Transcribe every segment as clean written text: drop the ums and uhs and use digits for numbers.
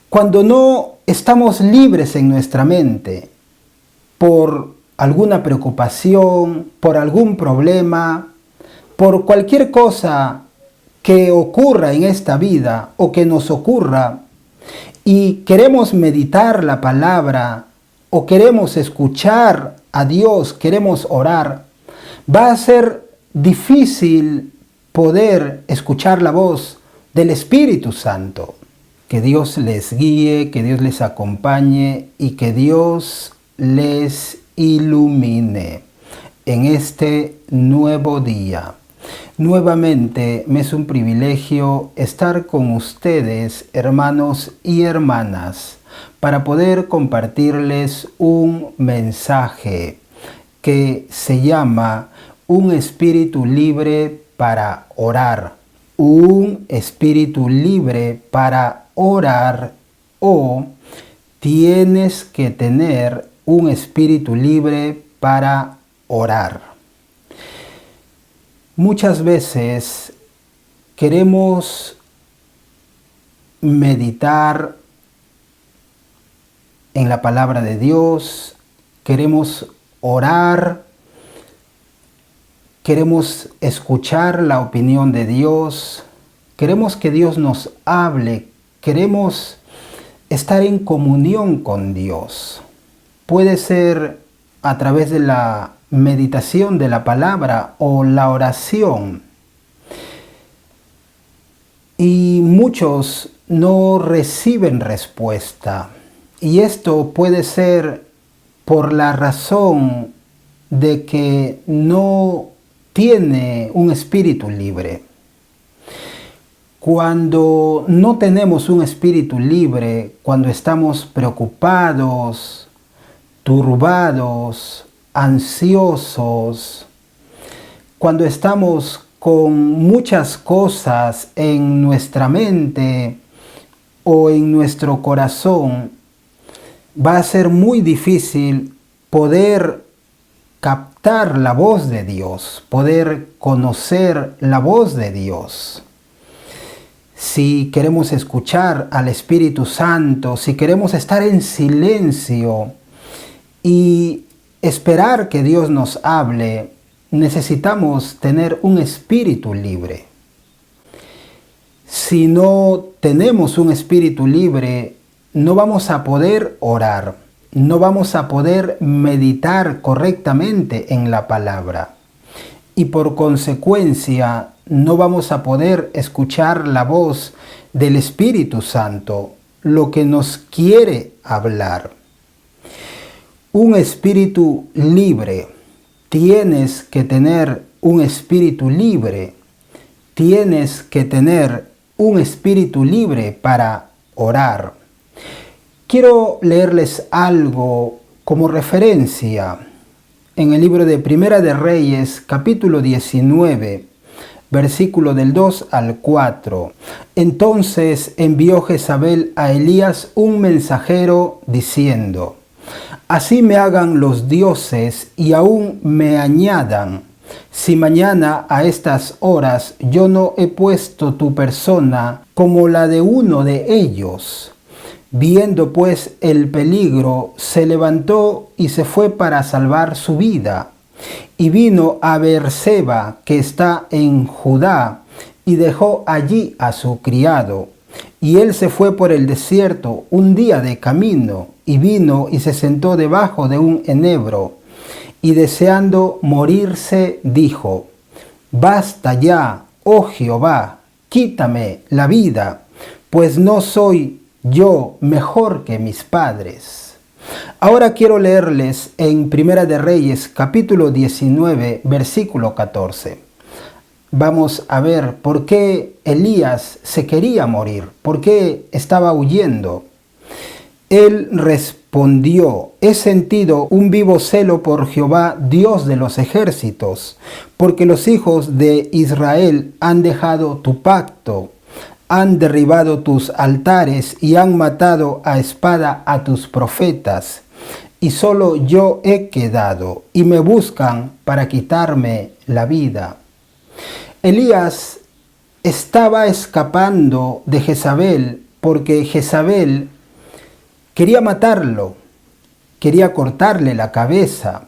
Cuando no estamos libres en nuestra mente por alguna preocupación, por algún problema, por cualquier cosa que ocurra en esta vida o que nos ocurra, y queremos meditar la palabra o queremos escuchar a Dios, queremos orar, va a ser difícil poder escuchar la voz del Espíritu Santo. Que Dios les guíe, que Dios les acompañe y que Dios les ilumine en este nuevo día. Nuevamente me es un privilegio estar con ustedes, hermanos y hermanas, para poder compartirles un mensaje que se llama Un espíritu libre para orar. Un espíritu libre para orar, o tienes que tener un espíritu libre para orar. Muchas veces queremos meditar en la palabra de Dios, queremos orar, queremos escuchar la opinión de Dios, queremos que Dios nos hable, queremos estar en comunión con Dios. Puede ser a través de la meditación de la palabra o la oración. Y muchos no reciben respuesta. Y esto puede ser por la razón de que no tiene un espíritu libre. Cuando no tenemos un espíritu libre, cuando estamos preocupados, turbados, ansiosos, cuando estamos con muchas cosas en nuestra mente o en nuestro corazón, va a ser muy difícil poder captar la voz de Dios, poder conocer la voz de Dios. Si queremos escuchar al Espíritu Santo, si queremos estar en silencio y esperar que Dios nos hable, necesitamos tener un espíritu libre. Si no tenemos un espíritu libre, no vamos a poder orar, no vamos a poder meditar correctamente en la palabra. Y por consecuencia, no vamos a poder escuchar la voz del Espíritu Santo, lo que nos quiere hablar. Un espíritu libre. Tienes que tener un espíritu libre. Tienes que tener un espíritu libre para orar. Quiero leerles algo como referencia en el libro de Primera de Reyes, capítulo 19, versículo del 2 al 4. Entonces envió Jezabel a Elías un mensajero diciendo: Así me hagan los dioses y aún me añadan, si mañana a estas horas yo no he puesto tu persona como la de uno de ellos. Viendo pues el peligro, se levantó y se fue para salvar su vida. Y vino a Beerseba, que está en Judá, y dejó allí a su criado. Y él se fue por el desierto un día de camino, y vino y se sentó debajo de un enebro, y deseando morirse, dijo: Basta ya, oh Jehová, quítame la vida, pues no soy yo mejor que mis padres. Ahora quiero leerles en Primera de Reyes, capítulo 19, versículo 14. Vamos a ver por qué Elías se quería morir, por qué estaba huyendo. Él respondió: he sentido un vivo celo por Jehová, Dios de los ejércitos, porque los hijos de Israel han dejado tu pacto, han derribado tus altares y han matado a espada a tus profetas. Y solo yo he quedado, y me buscan para quitarme la vida. Elías estaba escapando de Jezabel porque Jezabel quería matarlo, quería cortarle la cabeza.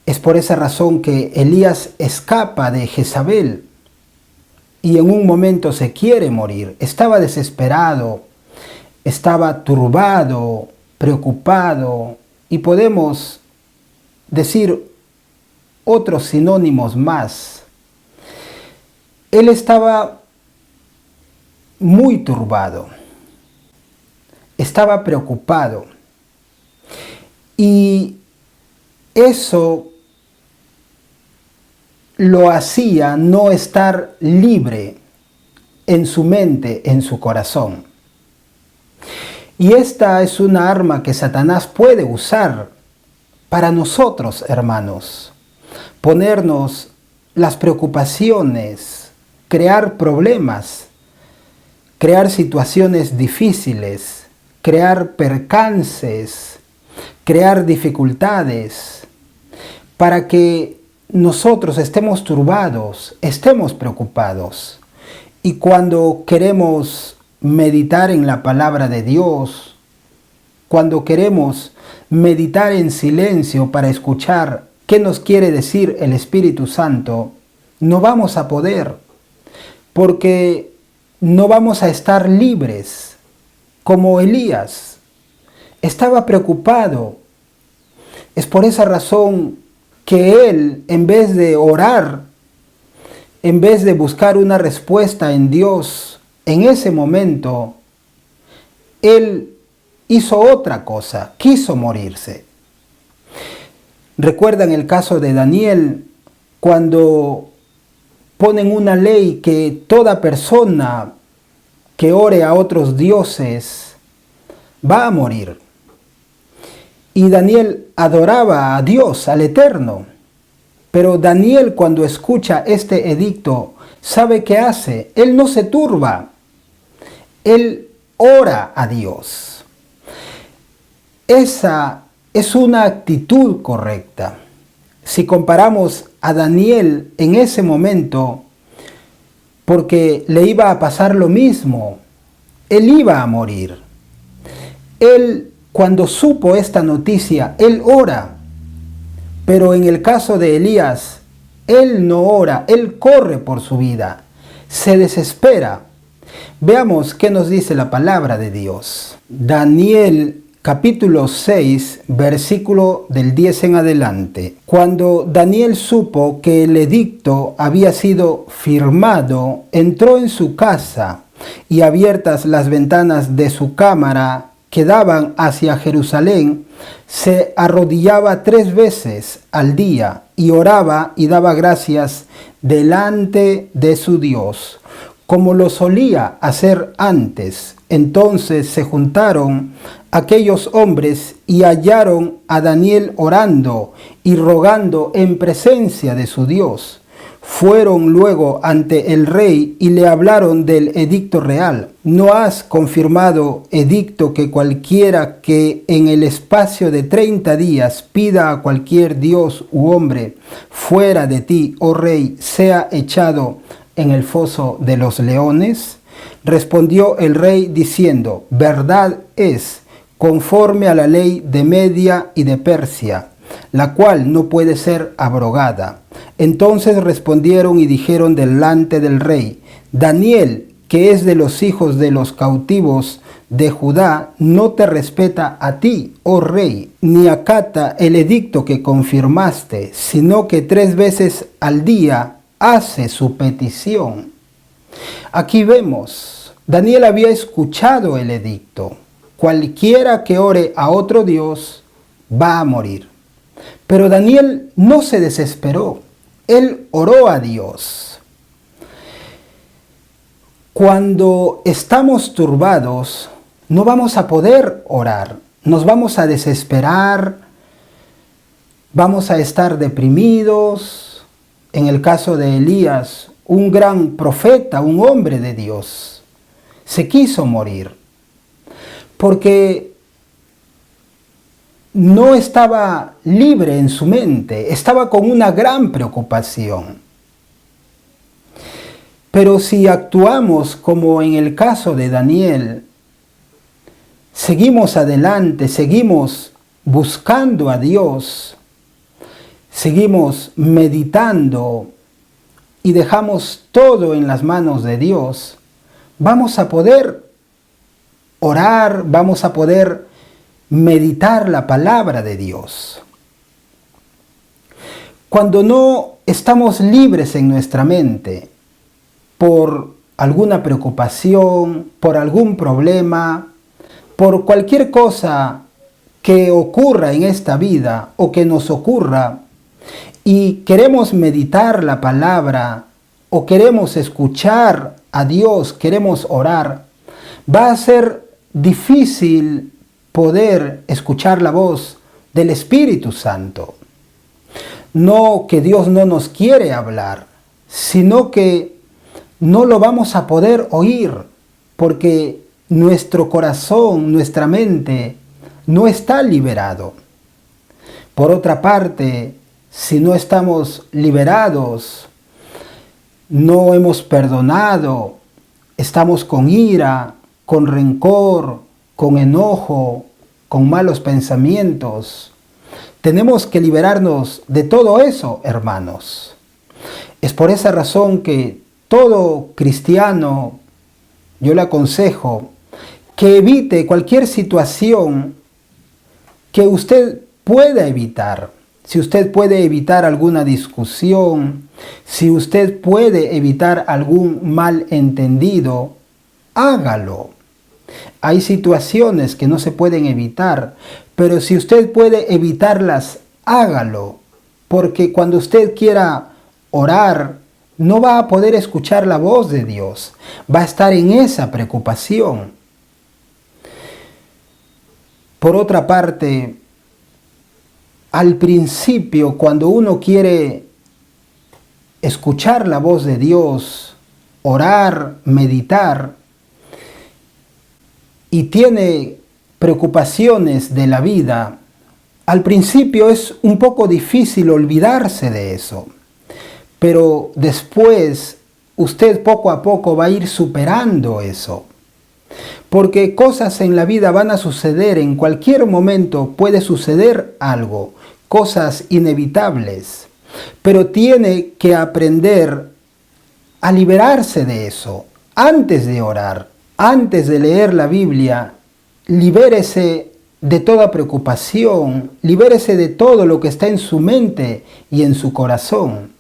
Es por esa razón que Elías escapa de Jezabel y en un momento se quiere morir. Estaba desesperado, estaba turbado, preocupado, y podemos decir otros sinónimos más. Él estaba muy turbado, estaba preocupado, y eso lo hacía no estar libre en su mente, en su corazón. Y esta es una arma que Satanás puede usar para nosotros, hermanos. Ponernos las preocupaciones, crear problemas, crear situaciones difíciles, crear percances, crear dificultades, para que nosotros estemos turbados, estemos preocupados. Y cuando queremos meditar en la palabra de Dios, cuando queremos meditar en silencio para escuchar qué nos quiere decir el Espíritu Santo, no vamos a poder, porque no vamos a estar libres, como Elías. Estaba preocupado. Es por esa razón que él, en vez de orar, en vez de buscar una respuesta en Dios, en ese momento, él hizo otra cosa, quiso morirse. ¿Recuerdan el caso de Daniel, cuando ponen una ley que toda persona que ore a otros dioses va a morir? Y Daniel adoraba a Dios, al Eterno. Pero Daniel, cuando escucha este edicto, ¿sabe qué hace? Él no se turba. Él ora a Dios. Esa es una actitud correcta. Si comparamos a Daniel en ese momento, porque le iba a pasar lo mismo, él iba a morir. Él, cuando supo esta noticia, él ora. Pero en el caso de Elías, él no ora, él corre por su vida, se desespera. Veamos qué nos dice la palabra de Dios. Daniel capítulo 6, versículo del 10 en adelante. Cuando Daniel supo que el edicto había sido firmado, entró en su casa y abiertas las ventanas de su cámara que daban hacia Jerusalén, se arrodillaba 3 veces al día y oraba y daba gracias delante de su Dios, como lo solía hacer antes. Entonces se juntaron aquellos hombres y hallaron a Daniel orando y rogando en presencia de su Dios. Fueron luego ante el rey y le hablaron del edicto real. ¿No has confirmado edicto que cualquiera que en el espacio de 30 días pida a cualquier dios u hombre fuera de ti, oh rey, sea echado en el foso de los leones? Respondió el rey diciendo: verdad es, conforme a la ley de Media y de Persia, la cual no puede ser abrogada. Entonces respondieron y dijeron delante del rey: Daniel, que es de los hijos de los cautivos de Judá, no te respeta a ti, oh rey, ni acata el edicto que confirmaste, sino que 3 veces al día hace su petición. Aquí vemos, Daniel había escuchado el edicto. Cualquiera que ore a otro Dios va a morir. Pero Daniel no se desesperó. Él oró a Dios. Cuando estamos turbados, no vamos a poder orar. Nos vamos a desesperar. Vamos a estar deprimidos. En el caso de Elías, un gran profeta, un hombre de Dios, se quiso morir porque no estaba libre en su mente, estaba con una gran preocupación. Pero si actuamos como en el caso de Daniel, seguimos adelante, seguimos buscando a Dios, seguimos meditando y dejamos todo en las manos de Dios, vamos a poder orar, vamos a poder meditar la palabra de Dios. Cuando no estamos libres en nuestra mente por alguna preocupación, por algún problema, por cualquier cosa que ocurra en esta vida o que nos ocurra, y queremos meditar la palabra o queremos escuchar a Dios, queremos orar, va a ser difícil poder escuchar la voz del Espíritu Santo. No que Dios no nos quiere hablar, sino que no lo vamos a poder oír porque nuestro corazón, nuestra mente no está liberado. Por otra parte, si no estamos liberados, no hemos perdonado, estamos con ira, con rencor, con enojo, con malos pensamientos. Tenemos que liberarnos de todo eso, hermanos. Es por esa razón que todo cristiano, yo le aconsejo que evite cualquier situación que usted pueda evitar. Si usted puede evitar alguna discusión, si usted puede evitar algún malentendido, hágalo. Hay situaciones que no se pueden evitar, pero si usted puede evitarlas, hágalo. Porque cuando usted quiera orar, no va a poder escuchar la voz de Dios. Va a estar en esa preocupación. Por otra parte, al principio, cuando uno quiere escuchar la voz de Dios, orar, meditar, y tiene preocupaciones de la vida, al principio es un poco difícil olvidarse de eso, pero después usted poco a poco va a ir superando eso. Porque cosas en la vida van a suceder, en cualquier momento puede suceder algo, cosas inevitables, pero tiene que aprender a liberarse de eso. Antes de orar, antes de leer la Biblia, libérese de toda preocupación, libérese de todo lo que está en su mente y en su corazón.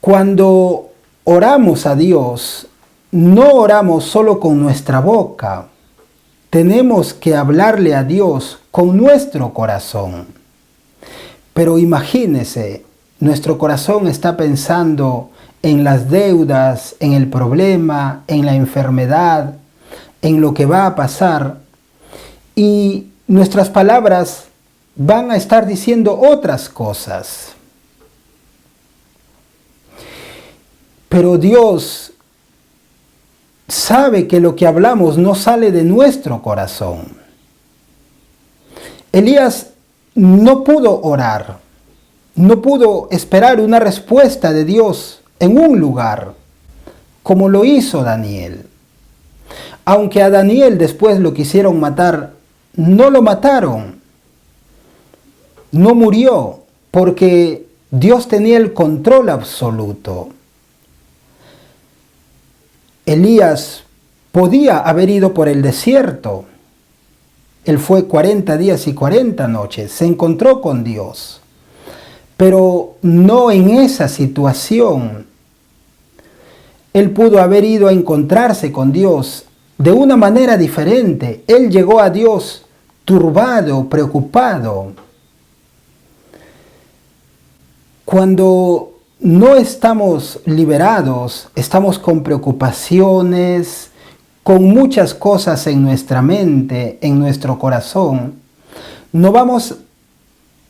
Cuando oramos a Dios, no oramos solo con nuestra boca, tenemos que hablarle a Dios con nuestro corazón. Pero imagínese, nuestro corazón está pensando en las deudas, en el problema, en la enfermedad, en lo que va a pasar, y nuestras palabras van a estar diciendo otras cosas. Pero Dios sabe que lo que hablamos no sale de nuestro corazón. Elías no pudo orar, no pudo esperar una respuesta de Dios en un lugar, como lo hizo Daniel. Aunque a Daniel después lo quisieron matar, no lo mataron, no murió, porque Dios tenía el control absoluto. Elías podía haber ido por el desierto. Él fue 40 días y 40 noches, se encontró con Dios, pero no en esa situación. Él pudo haber ido a encontrarse con Dios de una manera diferente. Él llegó a Dios turbado, preocupado. Cuando no estamos liberados, estamos con preocupaciones, con muchas cosas en nuestra mente, en nuestro corazón, no vamos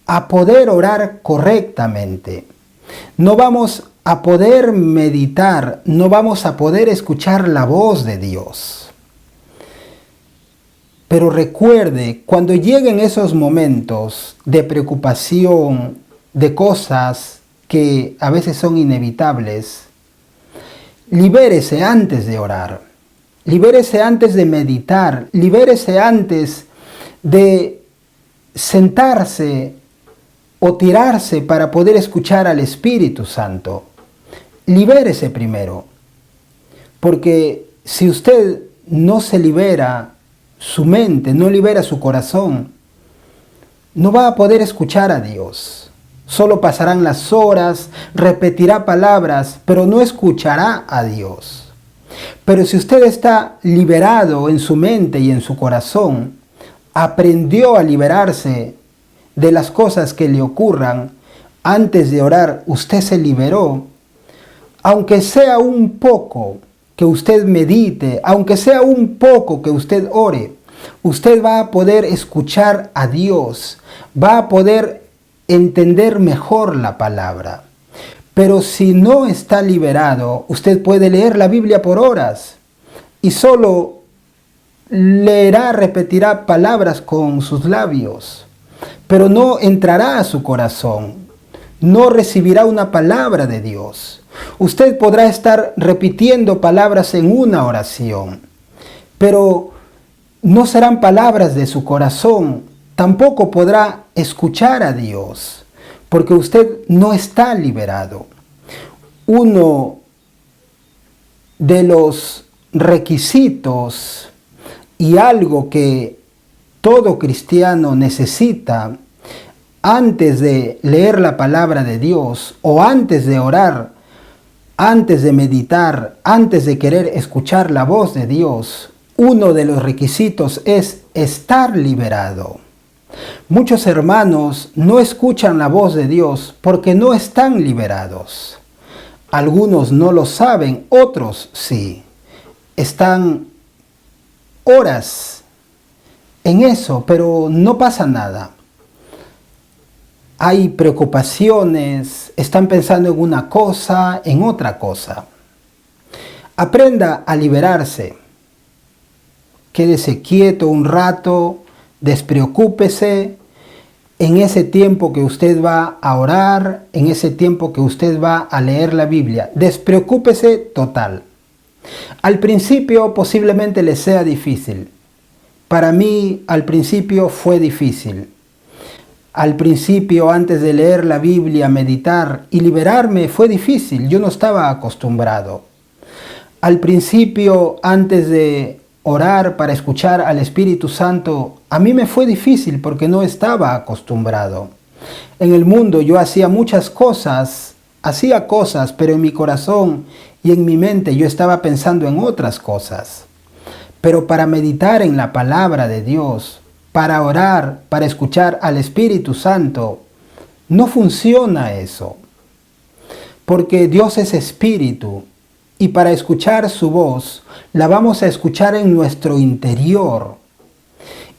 a poder orar correctamente, no vamos a poder meditar, no vamos a poder escuchar la voz de Dios. Pero recuerde, cuando lleguen esos momentos de preocupación, de cosas que a veces son inevitables, libérese antes de orar. Libérese antes de meditar, libérese antes de sentarse o tirarse para poder escuchar al Espíritu Santo. Libérese primero, porque si usted no se libera su mente, no libera su corazón, no va a poder escuchar a Dios. Solo pasarán las horas, repetirá palabras, pero no escuchará a Dios. Pero si usted está liberado en su mente y en su corazón, aprendió a liberarse de las cosas que le ocurran, antes de orar usted se liberó, aunque sea un poco que usted medite, aunque sea un poco que usted ore, usted va a poder escuchar a Dios, va a poder entender mejor la palabra. Pero si no está liberado, usted puede leer la Biblia por horas y solo leerá, repetirá palabras con sus labios, pero no entrará a su corazón, no recibirá una palabra de Dios. Usted podrá estar repitiendo palabras en una oración, pero no serán palabras de su corazón, tampoco podrá escuchar a Dios, porque usted no está liberado. Uno de los requisitos y algo que todo cristiano necesita antes de leer la palabra de Dios o antes de orar, antes de meditar, antes de querer escuchar la voz de Dios, uno de los requisitos es estar liberado. Muchos hermanos no escuchan la voz de Dios porque no están liberados. Algunos no lo saben, otros sí. Están horas en eso, pero no pasa nada. Hay preocupaciones, están pensando en una cosa, en otra cosa. Aprenda a liberarse. Quédese quieto un rato, despreocúpese. En ese tiempo que usted va a orar, en ese tiempo que usted va a leer la Biblia, despreocúpese total. Al principio posiblemente le sea difícil. Para mí al principio fue difícil. Al principio, antes de leer la Biblia, meditar y liberarme, fue difícil. Yo no estaba acostumbrado. Al principio, antes de orar para escuchar al Espíritu Santo, a mí me fue difícil porque no estaba acostumbrado. En el mundo yo hacía muchas cosas, pero en mi corazón y en mi mente yo estaba pensando en otras cosas. Pero para meditar en la palabra de Dios, para orar, para escuchar al Espíritu Santo, no funciona eso. Porque Dios es Espíritu y para escuchar su voz, la vamos a escuchar en nuestro interior.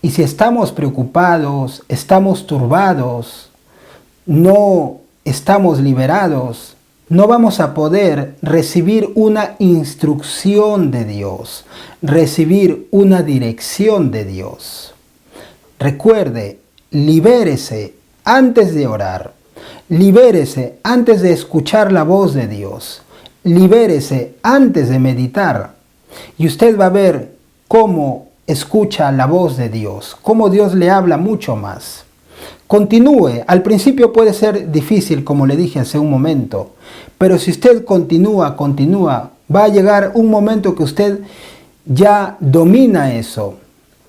Y si estamos preocupados, estamos turbados, no estamos liberados, no vamos a poder recibir una instrucción de Dios, recibir una dirección de Dios. Recuerde, libérese antes de orar, libérese antes de escuchar la voz de Dios, libérese antes de meditar y usted va a ver cómo escucha la voz de Dios, cómo Dios le habla mucho más. Continúe, al principio puede ser difícil como le dije hace un momento, pero si usted continúa, va a llegar un momento que usted ya domina eso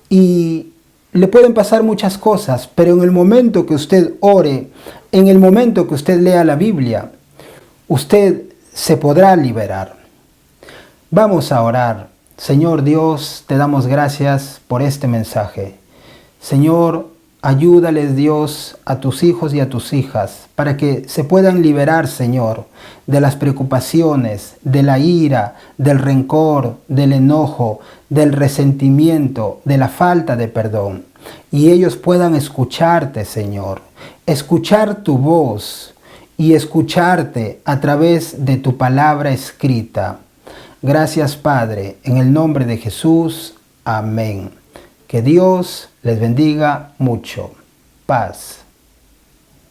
y le pueden pasar muchas cosas, pero en el momento que usted ore, en el momento que usted lea la Biblia, usted se podrá liberar. Vamos a orar. Señor Dios, te damos gracias por este mensaje. Señor, ayúdales Dios a tus hijos y a tus hijas para que se puedan liberar, Señor, de las preocupaciones, de la ira, del rencor, del enojo, del resentimiento, de la falta de perdón. Y ellos puedan escucharte, Señor, escuchar tu voz y escucharte a través de tu palabra escrita. Gracias, Padre, en el nombre de Jesús. Amén. Que Dios les bendiga mucho. Paz.